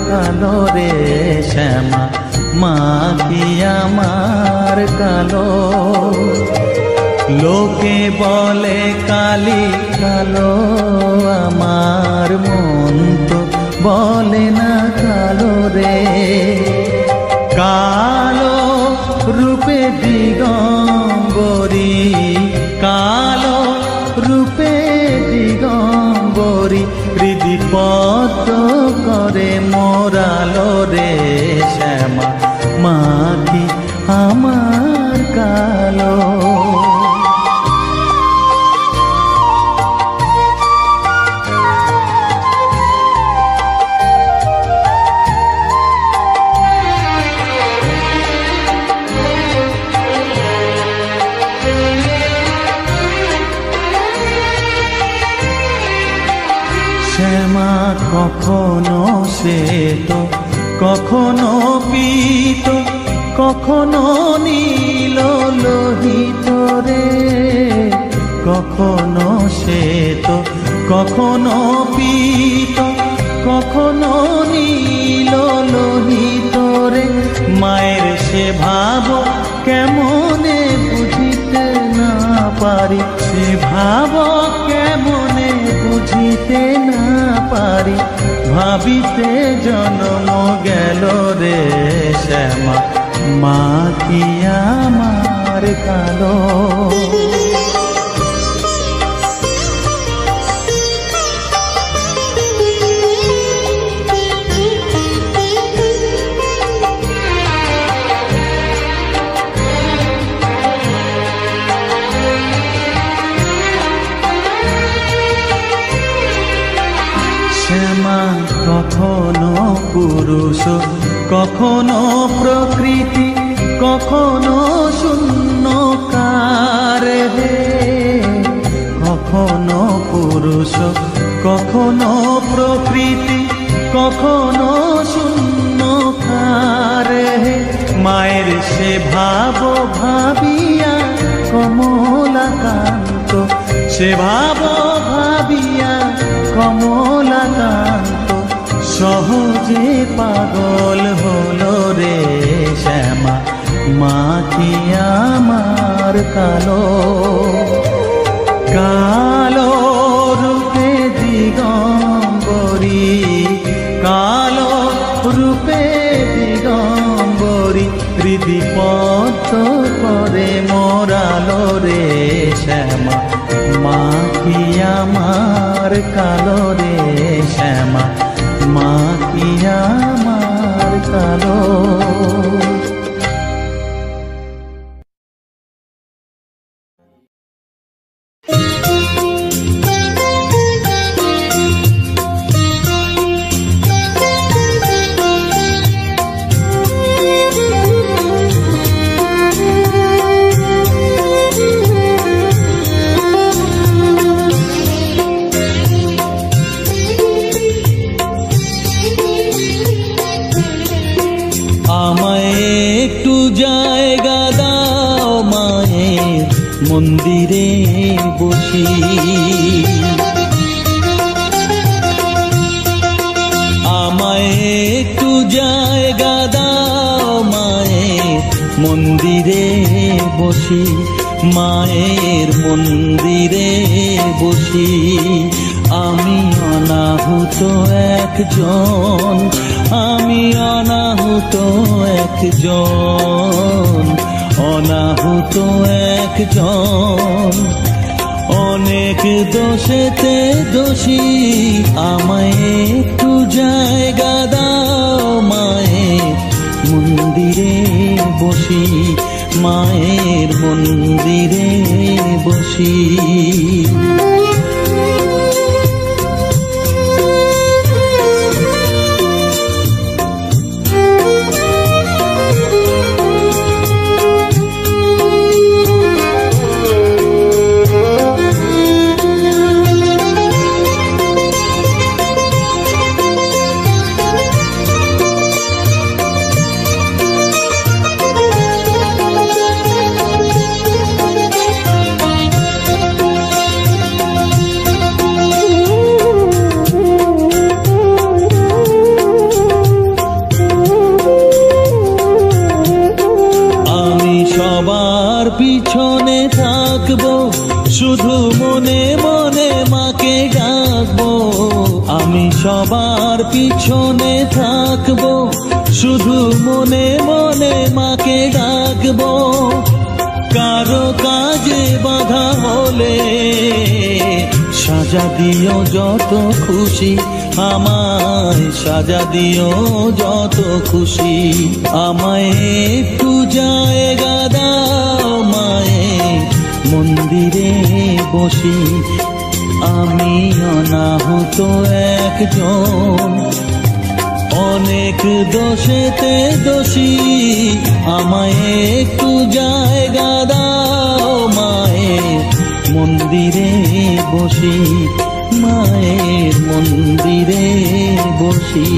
কালো রে শ্যামা মা কি আমার কালো। লোকে বলে কালি কালো, আমার মন তো বলে না কালো রে। কালো রূপে দিগম্বরী, কালো রূপে দিগম্বরী, হৃদি পদ্ম করে মোরালো রে শ্যামা মা কি আমার কালো। শ্যামা কখনো শ্বেত, কখনো পীত, কখনো নীল লোহিত রে। কখনো শ্বেত, কখনো পীত, কখনো নীল লোহিত রে। মায়ের সে ভাব কেমনে বুঝিতে না পারি, সে ভাব কেমনে বুঝিতে না পারি, ভাবিতে জন্ম গেল রে শ্যামা মা কি আমার কালো। শ্যামা কখনো পুরুষ, কখনো প্রকৃতি, কখনো শূন্যকার হে। কখনো পুরুষ, কখনো প্রকৃতি, কখনো শূন্যকার হে। মায়ের সে ভাব ভাবিয়া কমলাকান্ত, সে ভাব ভাবিয়া কমলাকান্ত, সহজে পাগল হলো রে শ্যামা মা কি আমার কালো। কালো রূপে দিগম্বরী, কালো রূপে দিগম্বরী, হৃদি পদ্ম করে মোরালো রে শ্যামা মা কি আমার কালো রে শ্যামা মা কি আমার কালো। মন্দিরে বসি আমায় একটু জায়গা দাও মায়ের মন্দিরে বসি, মায়ের মন্দিরে বসি। আমি অনাহুত একজন, আমি অনাহুত একজন, অনাহুত একজন। অনেক দোষেতে দোষী, আমায় একটু জায়গা দাও মায়ের মন্দিরে বসি, মায়ের মন্দিরে বসি। থাকবো, শুধু মনে মনে মাকে ডাকবো। আমি সবার পিছনে থাকবো, শুধু মনে মনে মাকে ডাকবো। কারো কাজে বাধা হলে সাজা দিও যত খুশি, আমায় সাজা দিও যত খুশি। আমায় একটু জায়গা দাও মায়ের মন্দিরে বসি। আমি অনাহুত একজন, অনেক দোষেতে দোষী। আমায় একটু জায়গা দাও মায়ের মন্দিরে বসি, মায়ের মন্দিরে বসি।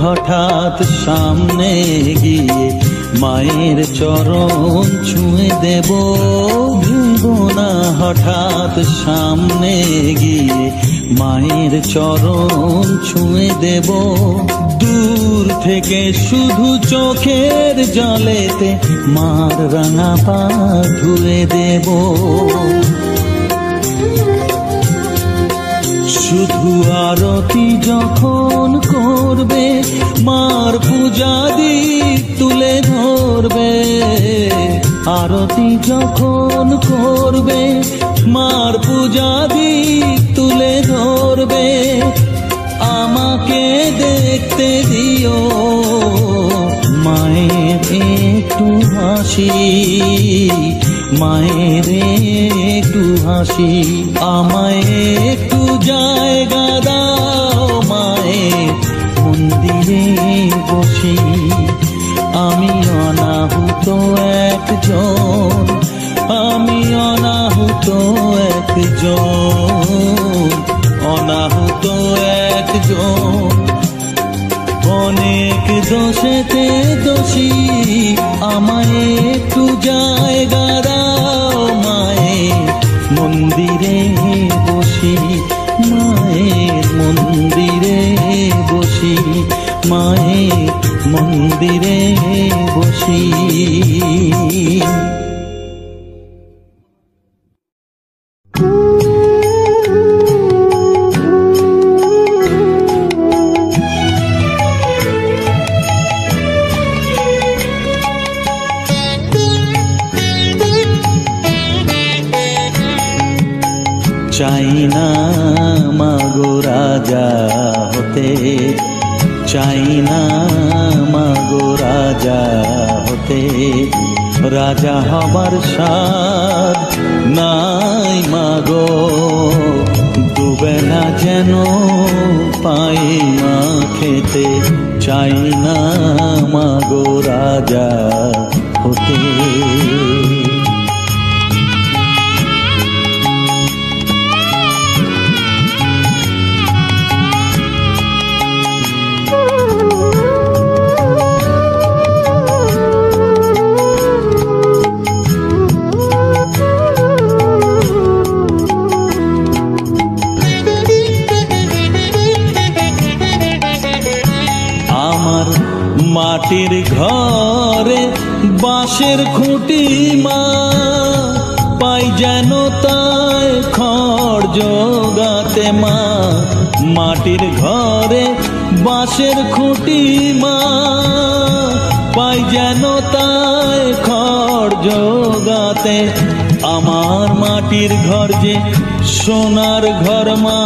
হঠাৎ সামনে গিয়ে মায়ের চরণ ছুঁয়ে দেব। ভেবো না হঠাৎ সামনে গিয়ে মায়ের চরণ ছুঁয়ে দেব। দূর থেকে শুধু চোখের জলেতে মার রাঙা পা ধুয়ে দেব। শুধু আরতি যখন করবে মার পূজা দীপ তুলে ধরবে। আরতি যখন করবে মার পূজা দীপ তুলে ধরবে। আমাকে দেখতে দিও মায়ের একটু হাসি, মায়ের একটু হাসি। আমায় একটু জায়গা দাও মায়ের মন্দিরে বসি। আমি অনাহুত একজন, আমি অনাহুত একজন, অনাহুত একজন। অনেক দোষেতে দোষী। আমায় একটু জায়গা দাও মায়ের মন্দিরে বসি, মায়ের মন্দিরে বসি, মায়ের মন্দিরে বসি। চাই না মাগো রাজা হতে, চাই না মাগো রাজা হতে। রাজা হবার স্বাদ নাই মাগো, দুবেলা যেন পাই মা খেতে। চাই না মাগো রাজা হতে। মাটির ঘরে বাঁশের খুঁটি মা, পাই যেন তাই খড় জোগাতে মা। মাটির ঘরে বাঁশের খুঁটি মা, পাই যেন তাই খড় জোগাতে। আমার মাটির ঘর যে সোনার ঘর মা,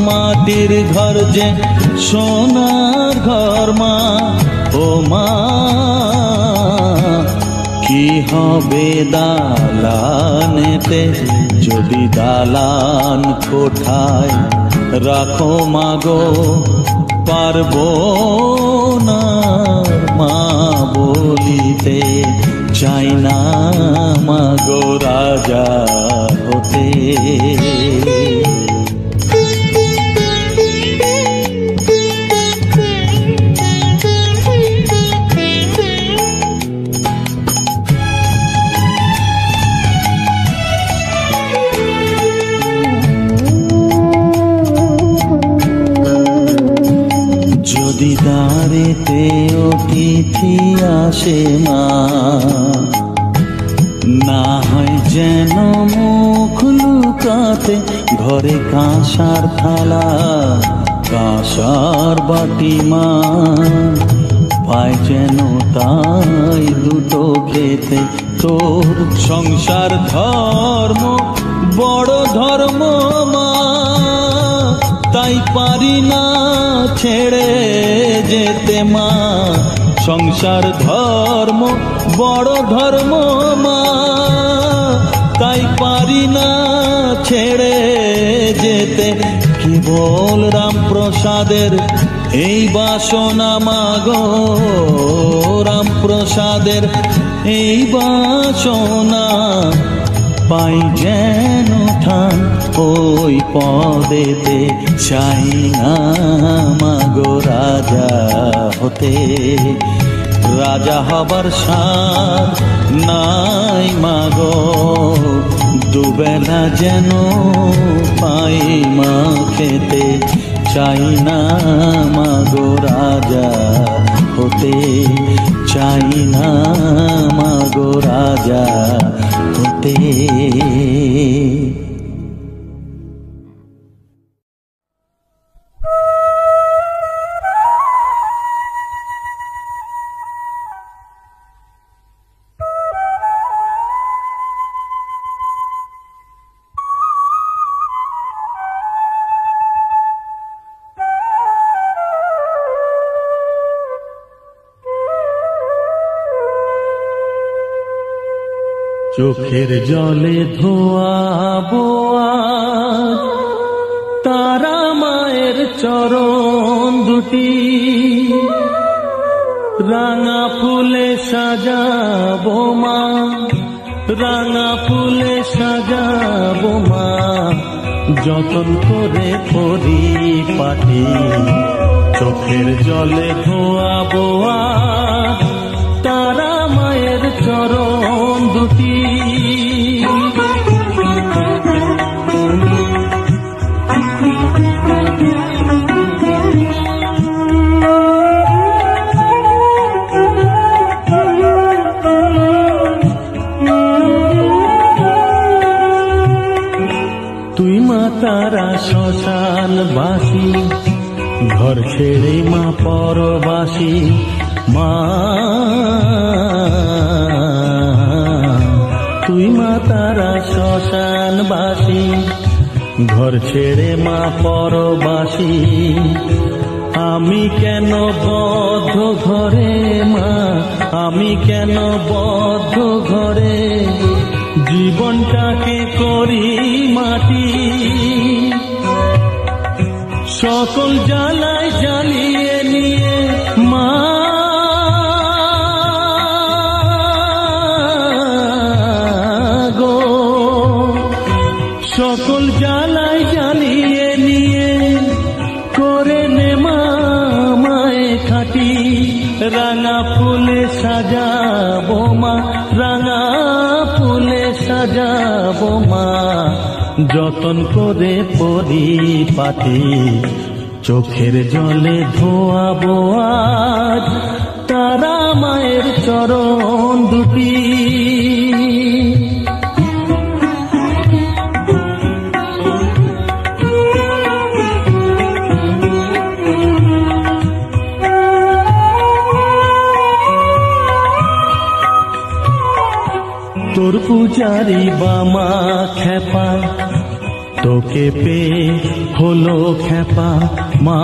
মাটির ঘর যে সোনার ঘর মা। ও মা কি হবে দালানেতে যদি দালান কোঠায় রাখো মাগো, পারবো না মা বলিতে। চাই না মাগো রাজা হতে। বাড়িতে অতিথি আসে মা, না হয় যেন মুখ লুকাতে ঘরে কাঁসার থালা কাঁসার বাটি মা, পায় যেন তাই দুটো খেতে। তোর সংসার ধর্ম বড় ধর্ম মা, তাই পারি না ছেড়ে যেতে মা। সংসার ধর্ম বড় ধর্ম মা, তাই পারি না ছেড়ে যেতে। কেবল রামপ্রসাদের এই বাসনা মাগো, রামপ্রসাদের এই বাসনা, পাই যেন ঠান ওই পদেতে। চাই না মাগো রাজা হতে, রাজা হবার সাধ নাই মাগো, দুবেলা যেন পাই মা খেতে। চাই না মাগো রাজা হতে, চাই না মাগো রাজা হতে। চোখের জলে ধোয়াবো আজ তারা মায়ের চরণ দুটি, রাঙা ফুলে সাজাবো মা, রাঙা ফুলে সাজাবো মা, যতন করে পরিপাটি। চোখের জলে ধোয়াবো আজ তারা মায়ের চরণ দুটি, তুই মা তারা শ্মশান বাসী, ঘর ছেড়ে মা পরবাসী মা, তুই মা তারা শ্মশান বাসী, ঘর ছেড়ে মা পরবাসী। আমি কেন বদ্ধ ঘরে মা, আমি কেন বদ্ধ ঘরে, জীবনটাকে করি মাটি। সকল জ্বালায় জ্বালিয়ে নিয়ে মা, গো সকল জ্বালায় জ্বালিয়ে নিয়ে করে নে মা মায়ে খাটি। রাঙা ফুলে সাজাবো মা, রাঙা ফুলে সাজাবো মা, যতন করে পরিপাটি। চোখের জলে ধোয়াবো আজ তারা মায়ের চরণ দুটি। তোর পূজারি বামা খেপা, তোকে পে হলো খেপা মা,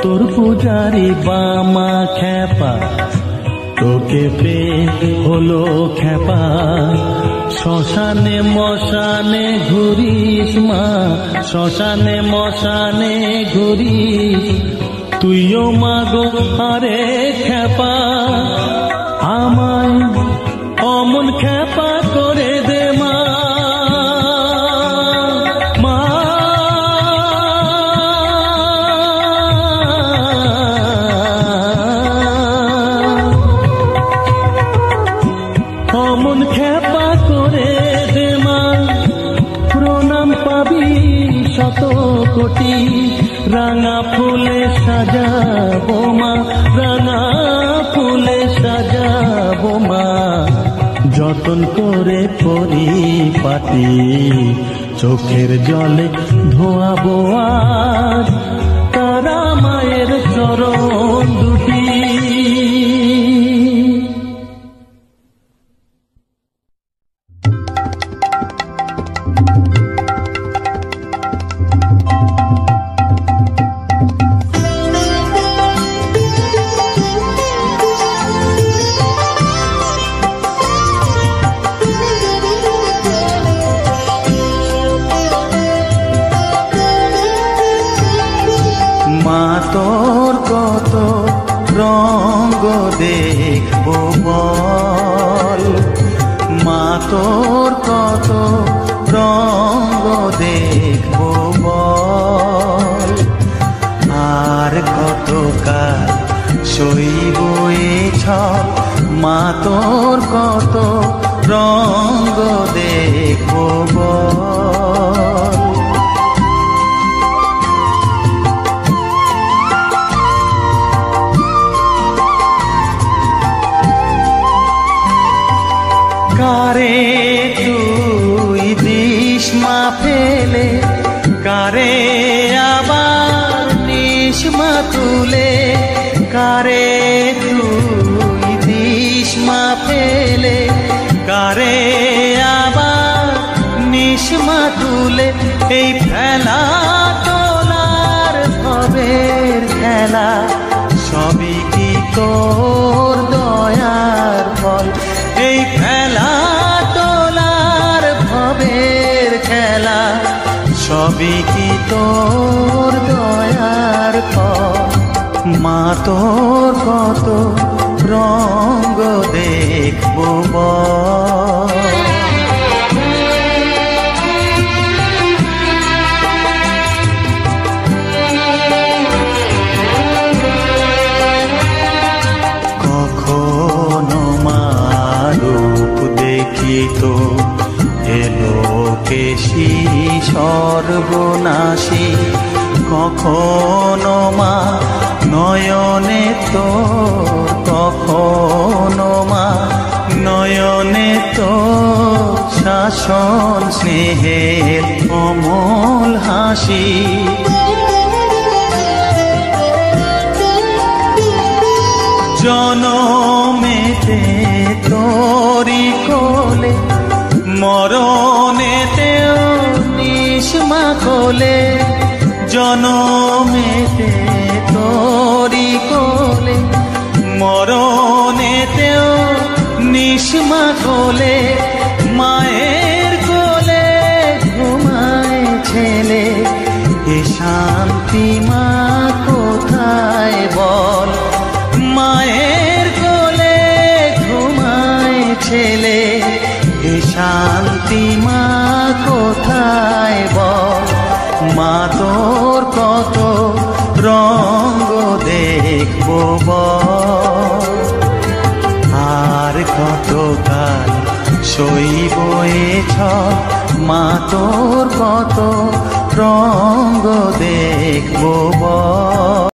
তোর পূজারি বামা খেপা, তোকে পে হলো খেপা। শ্মশানে মশানে ঘুরিস মা, শ্মশানে মশানে ঘুরিস, তুইও মাগো আরে খেপা। আমায় অমন খেপা করে দে মা, মা অমন খেপা করে দে মা, প্রণাম পাবি শত কোটি। রাঙা ফুলে সাজাবো মা, রাঙা ফুলে সাজাবো মা, যতন করে পরিপাটি চোখের জলে ধোয়াবো আজ তারা মায়ের চরণ দুটি। মা তোর কত রঙ্গ দেখবো বল, মা তোর কত রঙ্গ দেখবো বল, আর কত কাল সইব এ ছল, মা তোর কত রঙ্গ দেখবো বল। কারে তুই দিস মা ফেলে, কারে আবার নিস মা তুলে, কারে তুই দিস মা ফেলে, কারে আবার নিস মা তুলে, এই ফেলা তোলার ভবের খেলা সবই কি তোর দয়ার ফল, এই খেলা তোলার ভবের খেলা সবই কি তোর দয়ার ফল। মা তোর কত রঙ্গ দেখবো বল। কখনো মা রূপ দেখিত এলো কেশি সর্বনাশী, কখনো মা নয়নে তোর, কখনো মা নয়নে তোর শাসন স্নেহের অমল হাসি, জনমেতে তোরি কোলে, মরণেতেও নিস মা কোলে, জনমেতে তোরি কোলে, মরণেতেও নিস মা কোলে, মায়ের কোলে ঘুমায় ছেলে, এ শান্তি মা কোথায় বল, মায়ের কোলে ঘুমায় ছেলে, এ শান্তি মা কোথায় বল। মা তোর কত রঙ্গ দেখবো বল, আর কত কাল সইব এ ছল, মা তোর কত রঙ্গ দেখবো বল।